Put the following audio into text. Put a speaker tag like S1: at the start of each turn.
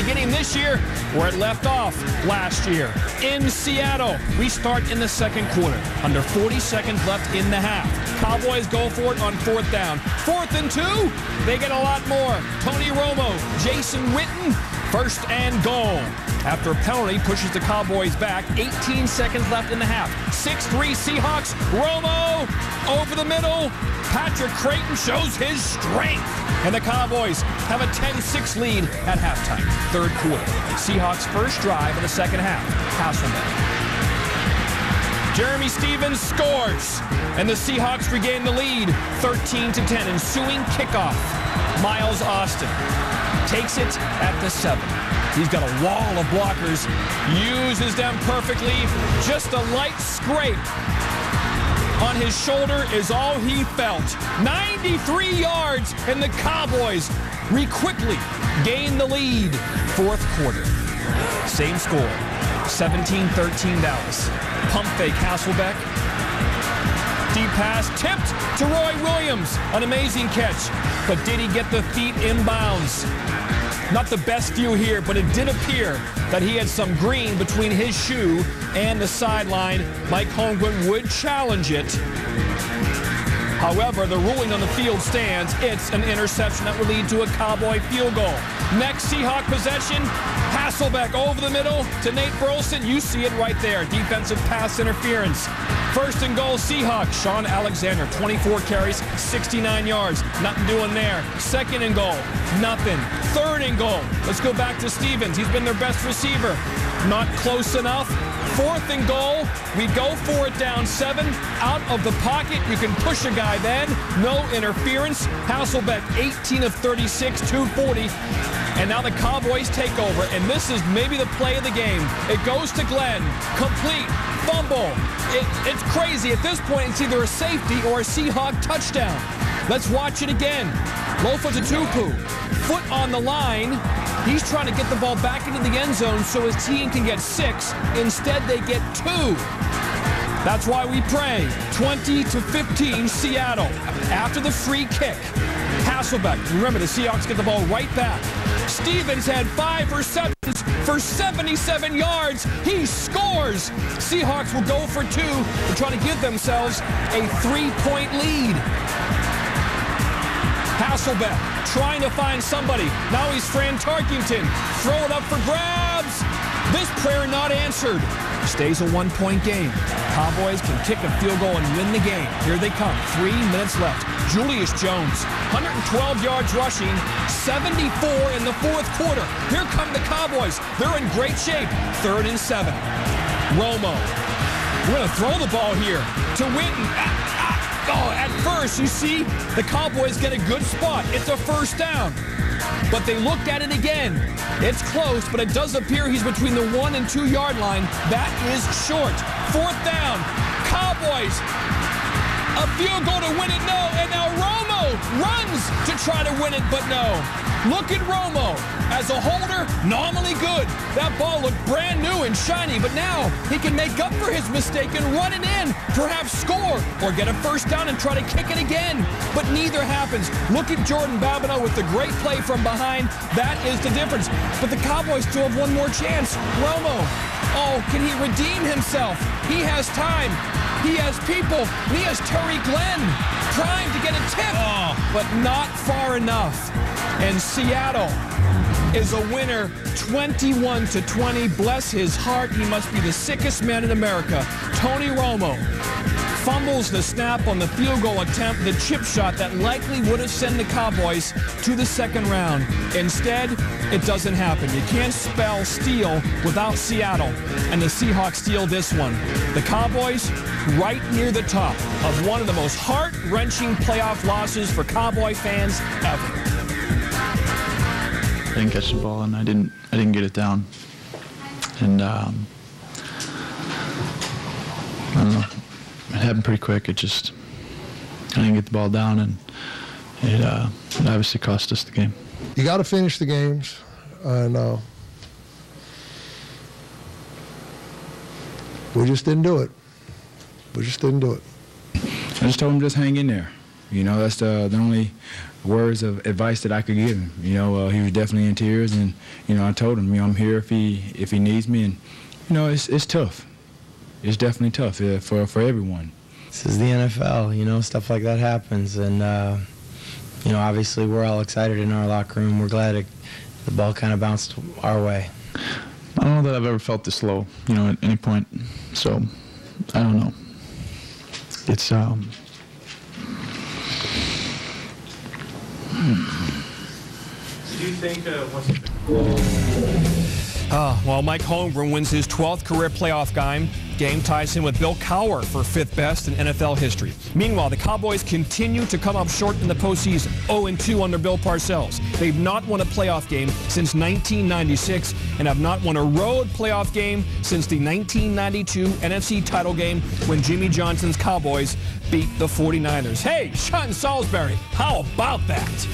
S1: beginning this year where it left off last year. In Seattle, we start in the second quarter. Under 40 seconds left in the half. Cowboys go for it on 4th down. 4th and 2, they get a lot more. Tony Romo, Jason Witten, 1st and goal. After a penalty pushes the Cowboys back. 18 seconds left in the half. 6-3 Seahawks. Romo over the middle. Patrick Creighton shows his strength. And the Cowboys have a 10-6 lead at halftime. 3rd quarter. Seahawks' first drive of the second half. Hasselbeck. Jeremy Stevens scores. And the Seahawks regain the lead. 13-10. Ensuing kickoff. Miles Austin takes it at the 7. He's got a wall of blockers, uses them perfectly. Just a light scrape on his shoulder is all he felt. 93 yards, and the Cowboys quickly gain the lead. 4th quarter. Same score, 17-13 Dallas. Pump fake Hasselbeck. Deep pass tipped to Roy Williams. An amazing catch, but did he get the feet in bounds? Not the best view here, but it did appear that he had some green between his shoe and the sideline. Mike Holmgren would challenge it. However, the ruling on the field stands. It's an interception that would lead to a Cowboy field goal. Next Seahawk possession, Hasselbeck over the middle to Nate Burleson. You see it right there. Defensive pass interference. 1st and goal, Seahawks. Sean Alexander, 24 carries, 69 yards. Nothing doing there. 2nd and goal, nothing. 3rd and goal. Let's go back to Stevens. He's been their best receiver. Not close enough. 4th and goal. We go for it down 7. Out of the pocket. You can push a guy then. No interference. Hasselbeck, 18 of 36, 240. And now the Cowboys take over. And this is maybe the play of the game. It goes to Glenn. Complete. Fumble. It's crazy. At this point, it's either a safety or a Seahawk touchdown. Let's watch it again. Lofa Tupu. Foot on the line. He's trying to get the ball back into the end zone so his team can get 6. Instead, they get 2. That's why we pray. 20-15 Seattle. After the free kick. Hasselbeck. Remember, the Seahawks get the ball right back. Stevens had 5 receptions for 77 yards. He scores. Seahawks will go for 2 to try to give themselves a 3-point lead. Hasselbeck trying to find somebody. Now he's Fran Tarkington. Throw it up for grabs. This prayer not answered. Stays a 1-point game. Cowboys can kick a field goal and win the game. Here they come. 3 minutes left. Julius Jones, 112 yards rushing, 74 in the 4th quarter. Here come the Cowboys. They're in great shape. 3rd and 7. Romo. We're going to throw the ball here to Witten. Oh, at first, you see, the Cowboys get a good spot. It's a 1st down. But they looked at it again. It's close, but it does appear he's between the 1 and 2 yard line. That is short. 4th down. Cowboys. A field goal to win it, no. And now Romo runs to try to win it, but no. Look at Romo. As a holder, normally good. That ball looked brand new and shiny, but now he can make up for his mistake and run it in, perhaps score, or get a 1st down and try to kick it again. But neither happens. Look at Jordan Babineau with the great play from behind. That is the difference. But the Cowboys still have one more chance. Romo. Oh, can he redeem himself? He has time. He has people. He has Terry Glenn trying to get a tip, but not far enough. And Seattle is a winner, 21-20. Bless his heart. He must be the sickest man in America. Tony Romo fumbles the snap on the field goal attempt, the chip shot that likely would have sent the Cowboys to the 2nd round. Instead, it doesn't happen. You can't spell steal without Seattle, and the Seahawks steal this one. The Cowboys right near the top of one of the most heart-wrenching playoff losses for Cowboy fans ever.
S2: I didn't catch the ball, and I didn't get it down. And I don't know. It happened pretty quick. I didn't get the ball down, and it obviously cost us the game.
S3: You got to finish the games, and we just didn't do it. We just didn't do it.
S4: I just told him just hang in there. You know, that's the only words of advice that I could give him. You know, he was definitely in tears, and you know, I told him, you know, I'm here if he needs me, and you know, it's tough. It's definitely tough for everyone.
S5: This is the NFL, you know, stuff like that happens, and you know, obviously we're all excited in our locker room. We're glad the ball kind of bounced our way.
S2: I don't know that I've ever felt this low, you know, at any point. So, I don't know. It's
S6: Do you think
S1: Well, Mike Holmgren wins his 12th career playoff game, ties him with Bill Cowher for 5th best in NFL history. Meanwhile, the Cowboys continue to come up short in the postseason, 0-2 under Bill Parcells. They've not won a playoff game since 1996 and have not won a road playoff game since the 1992 NFC title game when Jimmy Johnson's Cowboys beat the 49ers. Hey, Sean Salisbury, how about that?